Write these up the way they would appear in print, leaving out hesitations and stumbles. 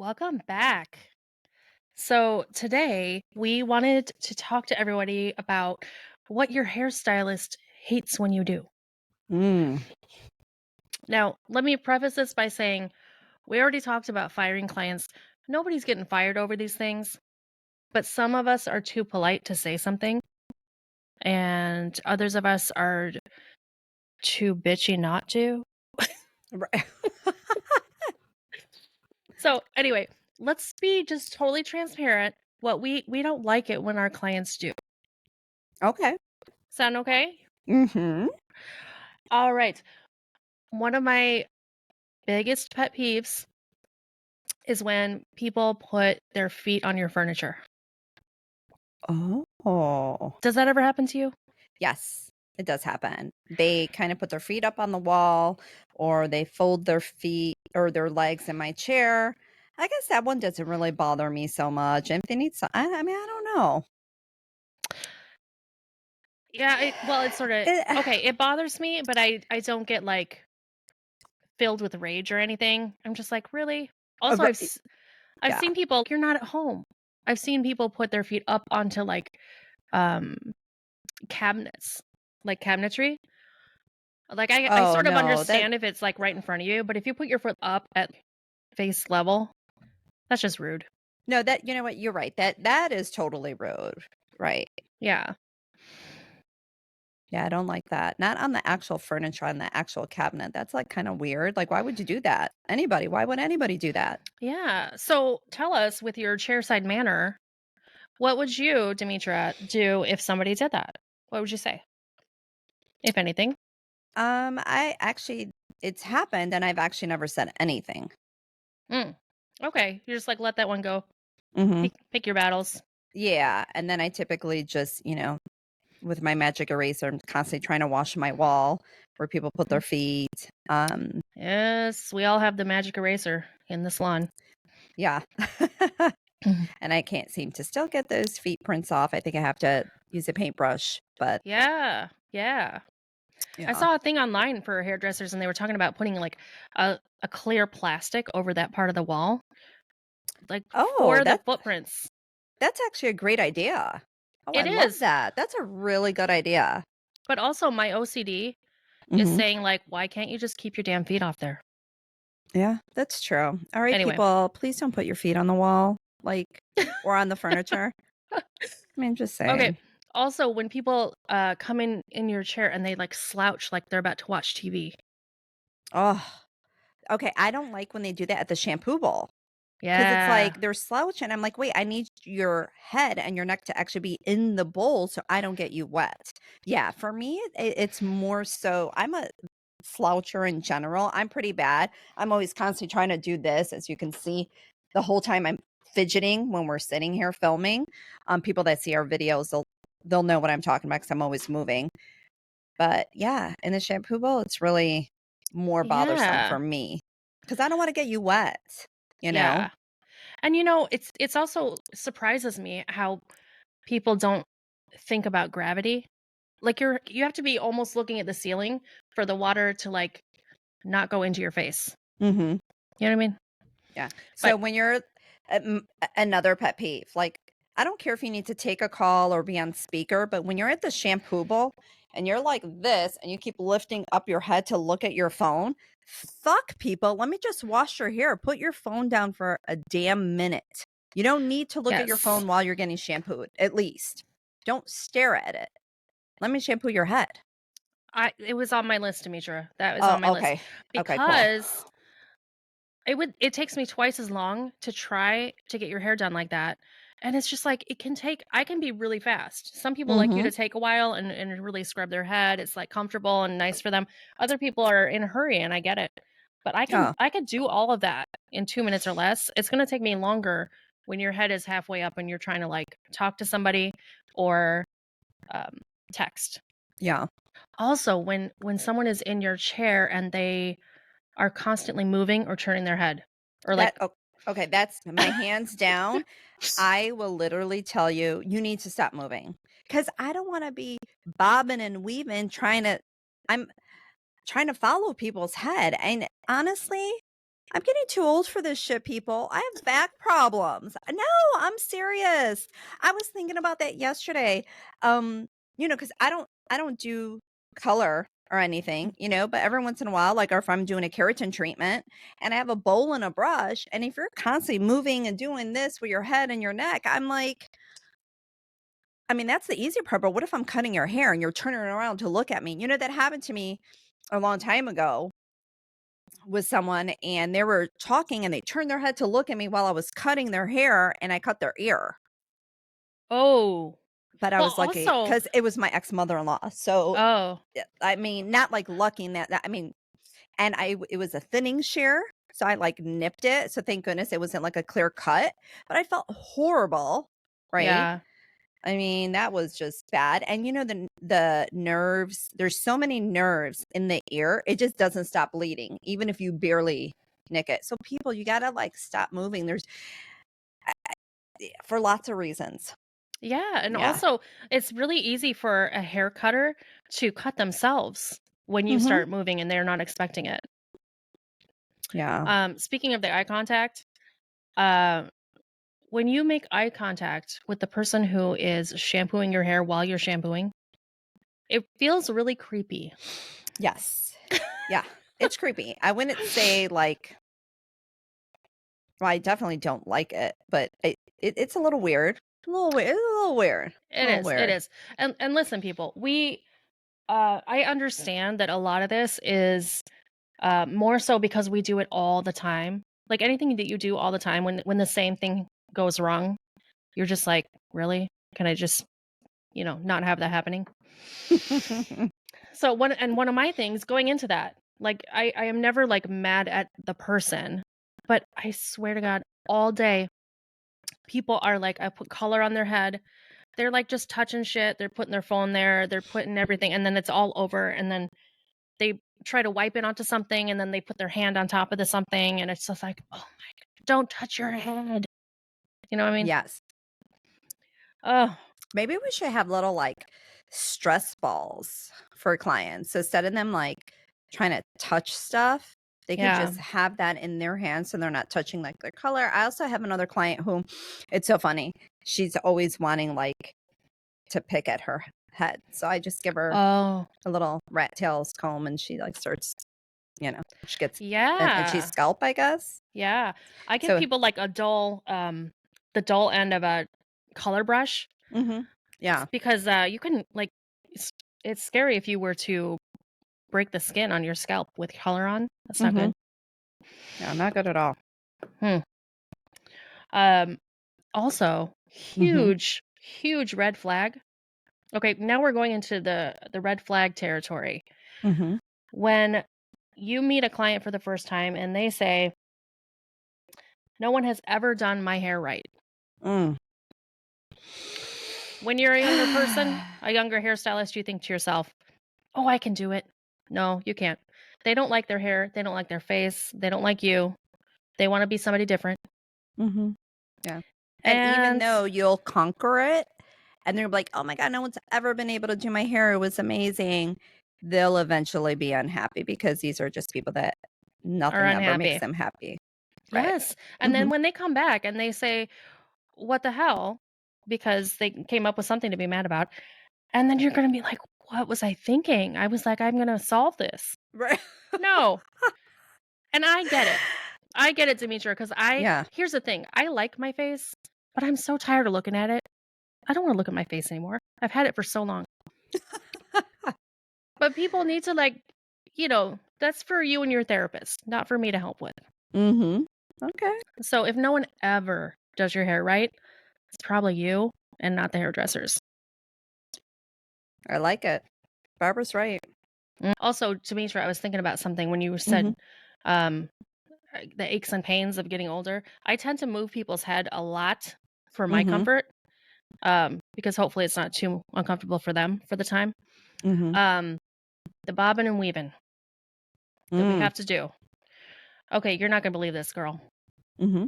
Welcome back. So, today we wanted to talk to everybody about what your hairstylist hates when you do. Mm. Now, let me preface this by saying we already talked about firing clients. Nobody's getting fired over these things, but some of us are too polite to say something, and others of us are too bitchy not to. Right. So, anyway, let's be just totally transparent. What we don't like it when our clients do. Okay. Sound okay? Mhm. All right. One of my biggest pet peeves is when people put their feet on your furniture. Oh. Does that ever happen to you? Yes, it does happen. They kind of put their feet up on the wall or they fold their feet or their legs in my chair. I guess that one doesn't really bother me so much. And if they need some, I mean, I don't know. Yeah, well, it's sort of It, okay. It bothers me, but I don't get like filled with rage or anything. I'm just like, really? Also, right, I've yeah. seen people. You're not at home. I've seen people put their feet up onto like um cabinets, like cabinetry. Like I Oh, sort of no. That, understand if it's like right in front of you, but if you put your foot up at face level, that's just rude. no, that, you know what? You're right. That is totally rude. Right. Yeah. Yeah, I don't like that. Not on the actual furniture, on the actual cabinet. That's like kind of weird. Like, why would you do that? Anybody? Why would anybody do that? Yeah. So tell us with your chairside manner, what would you, Demetra, do if somebody did that? What would you say, if anything? I actually it's happened and I've actually never said anything. Mm. Okay. You just like let that one go. Mhm. Pick your battles. Yeah, and then I typically just, with my magic eraser, I'm constantly trying to wash my wall where people put Mhm. their feet. Yes, we all have the magic eraser in the salon. Yeah. Mhm. And I can't seem to still get those feet prints off. I think I have to use a paintbrush, but Yeah. Yeah. I yeah. saw a thing online for hairdressers and they were talking about putting like a clear plastic over that part of the wall, like Oh, for the footprints. that's actually a great idea. Oh, I It love is. that. That's a really good idea. But also my OCD is Mhm. saying like, why can't you just keep your damn feet off there? Yeah, that's true. All right, Anyway. people, please don't put your feet on the wall, like, or on the furniture. I mean, just Okay. saying. Also, when people come in your chair and they like slouch like they're about to watch TV. Oh, okay. I don't like when they do that at the shampoo bowl because it's Yeah. like they're slouching. I'm like, wait, I need your head and your neck to actually be in the bowl so I don't get you wet. Yeah, for me, it's more so. I'm a sloucher in general. I'm pretty bad. I'm always constantly trying to do this, as you can see, the whole time I'm fidgeting when we're sitting here filming. People that see our videos, they'll know what I'm talking about because I'm always moving. But yeah, in the shampoo bowl, it's really more bothersome Yeah. for me because I don't want to get you wet. You know? Yeah. And it's also surprises me how people don't think about gravity. Like you have to be almost looking at the ceiling for the water to like not go into your face. Hmm. You know what I mean? Yeah. So But when you're another pet peeve, like I don't care if you need to take a call or be on speaker, but when you're at the shampoo bowl and you're like this and you keep lifting up your head to look at your phone, fuck people. Let me just wash your hair. Put your phone down for a damn minute. You don't need to look at your yes. phone while you're getting shampooed, at least. Don't stare at it. Let me shampoo your head. It was on my list, Demetra. That was Oh, on my list okay. Okay, cool. because it takes me twice as long to try to get your hair done like that, and it's just like I can be really fast. Some people like you Mm-hmm. to take a while and really scrub their head, it's, like, comfortable and nice for them. Other people are in a hurry, and I get it, but Yeah. I could do all of that in 2 minutes or less. It's gonna take me longer when your head is halfway up and you're trying to, like, talk to somebody or, um, text. Yeah. Also, when someone is in your chair and they are constantly moving or turning their head or, like. That oh, okay, that's my hands down. I will literally tell you, you need to stop moving because I don't want to be bobbing and weaving I'm trying to follow people's head. And honestly, I'm getting too old for this shit, people. I have back problems. No, I'm serious. I was thinking about that yesterday. Because I don't do color or anything, but every once in a while, like or if I'm doing a keratin treatment and I have a bowl and a brush, and if you're constantly moving and doing this with your head and your neck, I'm like, I mean, that's the easy part, but what if I'm cutting your hair and you're turning around to look at me? That happened to me a long time ago with someone, and they were talking and they turned their head to look at me while I was cutting their hair, and I cut their ear. Oh. But I Well, was lucky also because it was my ex-mother-in-law. So, oh, I mean, not like lucky in I mean, and it was a thinning shear. So I like nipped it. So thank goodness it wasn't like a clear cut, but I felt horrible. Right. yeah. I mean, that was just bad. And the nerves, there's so many nerves in the ear, it just doesn't stop bleeding, even if you barely nick it. So people, you gotta like stop moving. There's for lots of reasons. Yeah, and Yeah. also, it's really easy for a hair cutter to cut themselves when you Mhm. start moving and they're not expecting it. Yeah. Speaking of the eye contact, uh, when you make eye contact with the person who is shampooing your hair while you're shampooing, it feels really creepy. Yes. Yeah. It's creepy. I wouldn't say like well, I definitely don't like it, but it's a little weird. A little weird. It's a little weird. A It little is, it weird. is. And listen, people, I understand that a lot of this is more so because we do it all the time. Like anything that you do all the time, when the same thing goes wrong, you're just like, really? Can I just, not have that happening? So one of my things going into that, like I am never like mad at the person, but I swear to God, all day people are like, I put color on their head. They're like just touching shit. They're putting their phone there. They're putting everything, and then it's all over. And then they try to wipe it onto something, and then they put their hand on top of the something, and it's just like, oh, don't touch your head. You know what I mean? Yes. Oh, Maybe we should have little like stress balls for clients. So instead of them like trying to touch stuff, they could yeah. just have that in their hands so they're not touching like their color. I also have another client who it's so funny. She's always wanting like to pick at her head. So I just give her Oh, a little rat tails comb and she like starts, she gets and she's yeah. scalp, I guess. Yeah. I give So people like the dull end of a color brush yeah. because you can like it's, it's scary if you were to break the skin on your scalp with color on. That's not Mhm. good. Yeah, not good at all. Hmm. Um Also, Mhm. huge red flag. Okay, now we're going into the red flag territory. Mhm. When you meet a client for the first time and they say, "No one has ever done my hair right." Mm. When you're a younger person, a younger hairstylist, you think to yourself, "Oh, I can do it." No, you can't. They don't like their hair, they don't like their face, they don't like you. They wanna be somebody different. Mhm. Yeah. And even And though you'll conquer it, and they're like, "Oh my god, no one's ever been able to do my hair, it was amazing," they'll eventually be unhappy because these are just people that are nothing ever makes unhappy. them happy. Right. Yes, and then Mhm. when they come back and they say, "What the hell?" Because they came up with something to be mad about, and then you're gonna be like, "What was I thinking?" I was like, "I'm gonna solve this." Right. No, and I get it. I get it, Demetra, because Yeah. here's the thing, I like my face, but I'm so tired of looking at it. I don't wanna look at my face anymore. I've had it for so long. But people need to, like, that's for you and your therapist, not for me to help with. Mhm. Okay. So if no one ever does your hair right, it's probably you and not the hairdressers. I like it. Barbara's right. Also, Demetra, I was thinking about something when you Mhm. said, um, the aches and pains of getting older. I tend to move people's head a lot for my Mhm. comfort, because hopefully it's not too uncomfortable for them for the time. Mhm. Um, the bobbing and weaving that we Mm. have to do. Okay, you're not gonna believe this, girl. Mhm.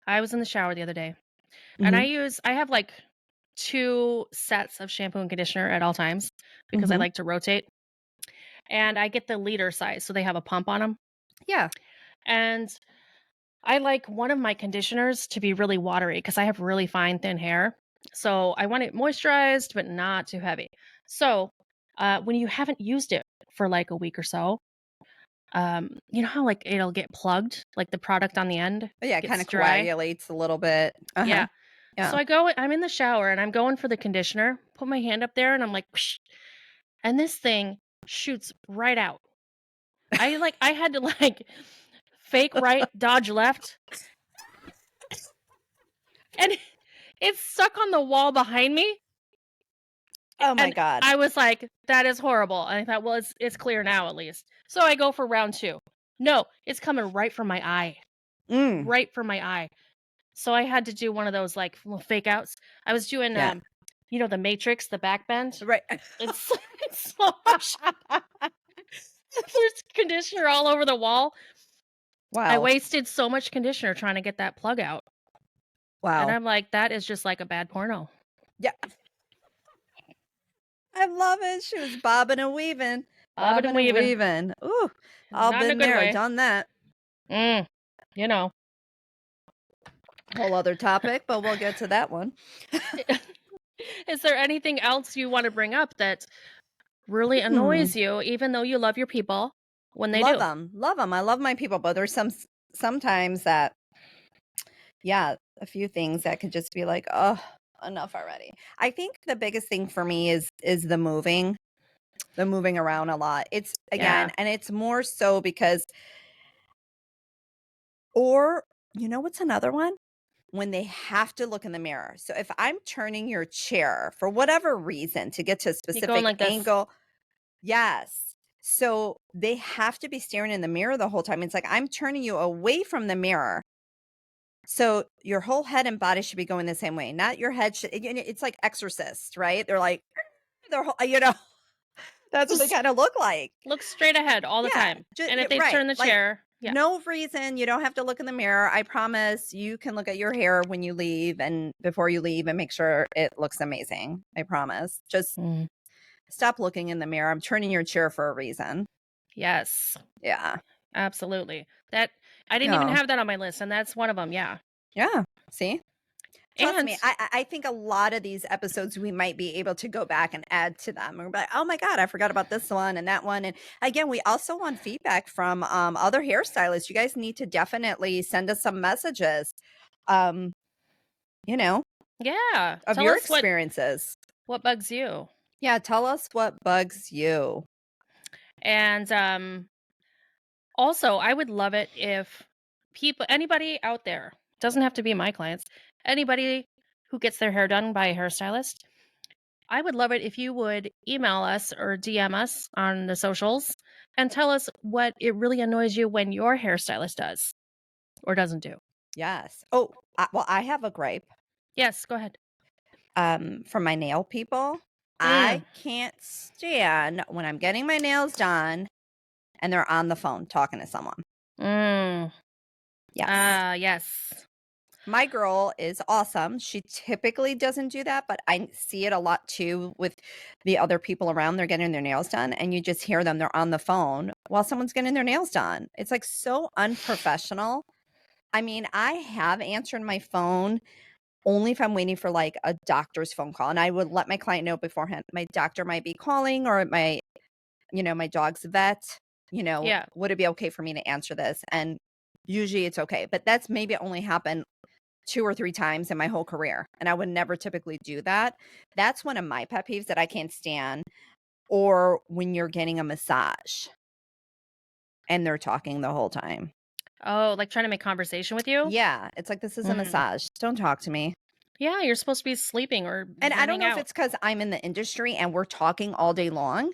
I was in the shower the other day, and Mhm. I have like 2 sets of shampoo and conditioner at all times because I Mhm. like to rotate, and I get the liter size, so they have a pump on them. Yeah. And I like one of my conditioners to be really watery because I have really fine, thin hair. So I want it moisturized, but not too heavy. So when you haven't used it for like a week or so, you know how like it'll get plugged, like the product on the end But yeah, it kinda gets dry? coagulates a little bit. Uh-huh. Yeah. Yeah. So I'm in the shower and I'm going for the conditioner, put my hand up there and I'm like, psh, and this thing shoots right out. I had to like fake right, dodge left, and it's stuck on the wall behind me. Oh my And god. I was like, "That is horrible." And I thought, "Well, it's clear now at least." So I go for round 2. No, it's coming right for my eye, Mm. right for my eye. So I had to do one of those, like, little fake outs. I was doing, Yeah. you know, The Matrix, the back bend? Right. It's in slow motion. There's conditioner all over the wall. I Wow. wasted so much conditioner trying to get that plug out, and Wow. I'm like, "That is just like a bad porno." Yeah. I love it. She was bobbing and weaving, Bobbing and bobbing and weaving, weaving. Ooh, all not in a been good there, way. done that. Mm, you know. Whole other topic, but we'll get to that one. Is there anything else you wanna bring up that really Hmm. annoys you even though you love your people when they Love do? them, love them. I love my people, but there's sometimes that, yeah, a few things that could just be like, oh, enough already. I think the biggest thing for me is the moving around a lot. It's Yeah, again, and it's more so because, or you know what's another one? When they have to look in the mirror. So if I'm turning your chair for whatever reason to get to a you going specific like this. angle, yes. So they have to be staring in the mirror the whole time. It's like I'm turning you away from the mirror. So your whole head and body should be going the same way. Not your head should, it's like exorcist, right? They're like they're that's what they Just kind of look like. look straight ahead all the Yeah, time, just and if they right. turn the Like chair yeah. no reason, you don't have to look in the mirror. I promise you can look at your hair when you leave and before you leave and make sure it looks amazing. I promise. Just Mm, stop looking in the mirror. I'm turning your chair for a reason. yes, Yeah. absolutely. That I didn't even Oh, have that on my list, and that's one of them. Yeah. yeah. See? Trust And me, I think a lot of these episodes we might be able to go back and add to them. We're like, oh my god, I forgot about this one and that one. And again, we also want feedback from other hairstylists. You guys need to definitely send us some messages. Um, you know, yeah, of tell your us experiences. what bugs you. Yeah, tell us what bugs you. And, also, I would love it if anybody out there, doesn't have to be my clients, anybody who gets their hair done by a hairstylist, I would love it if you would email us or DM us on the socials and tell us what it really annoys you when your hairstylist does or doesn't do. Yes. Oh, well, I have a gripe. Yes, go ahead. From my nail people. Mm, I can't stand when I'm getting my nails done and they're on the phone talking to someone. mm, Yes. yes. My girl is awesome. She typically doesn't do that, but I see it a lot too with the other people around. They're getting their nails done, and you just hear them. They're on the phone while someone's getting their nails done. It's like so unprofessional. I mean, I have answered my phone only if I'm waiting for like a doctor's phone call, and I would let my client know beforehand. My doctor might be calling, or my dog's vet. Yeah. Would it be okay for me to answer this? And usually it's okay, but that's maybe only happened 2 or 3 times in my whole career, and I would never typically do that. That's one of my pet peeves that I can't stand, or when you're getting a massage and they're talking the whole time. Oh, like trying to make conversation with you? Yeah, it's like, "This is a Mm. massage. Don't talk to me." Yeah, you're supposed to be sleeping or And I don't zoning know if out. it's because 'cause I'm in the industry and we're talking all day long.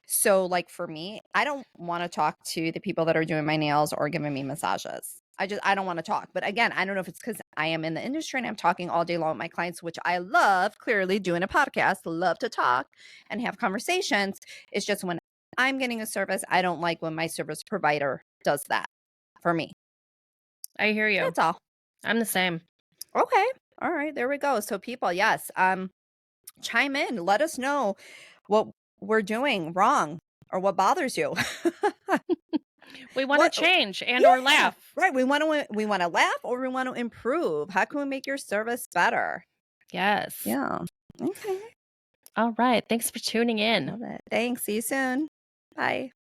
So, like, for me, I don't wanna talk to the people that are doing my nails or giving me massages. I don't wanna talk. But again, I don't know if it's because I am in the industry and I'm talking all day long with my clients, which I love, clearly doing a podcast, love to talk and have conversations. It's just when I'm getting a service, I don't like when my service provider does that for me. I hear you. That's all. I'm the same. Okay. All right, there we go. So people, yes, chime in. Let us know what we're doing wrong or what bothers you. We wanna What change and or Yeah, laugh. right, we wanna laugh or we wanna improve. How can we make your service better? Yes. Yeah. Okay. All right. Thanks for tuning in. Love it. Thanks. See you soon. Bye.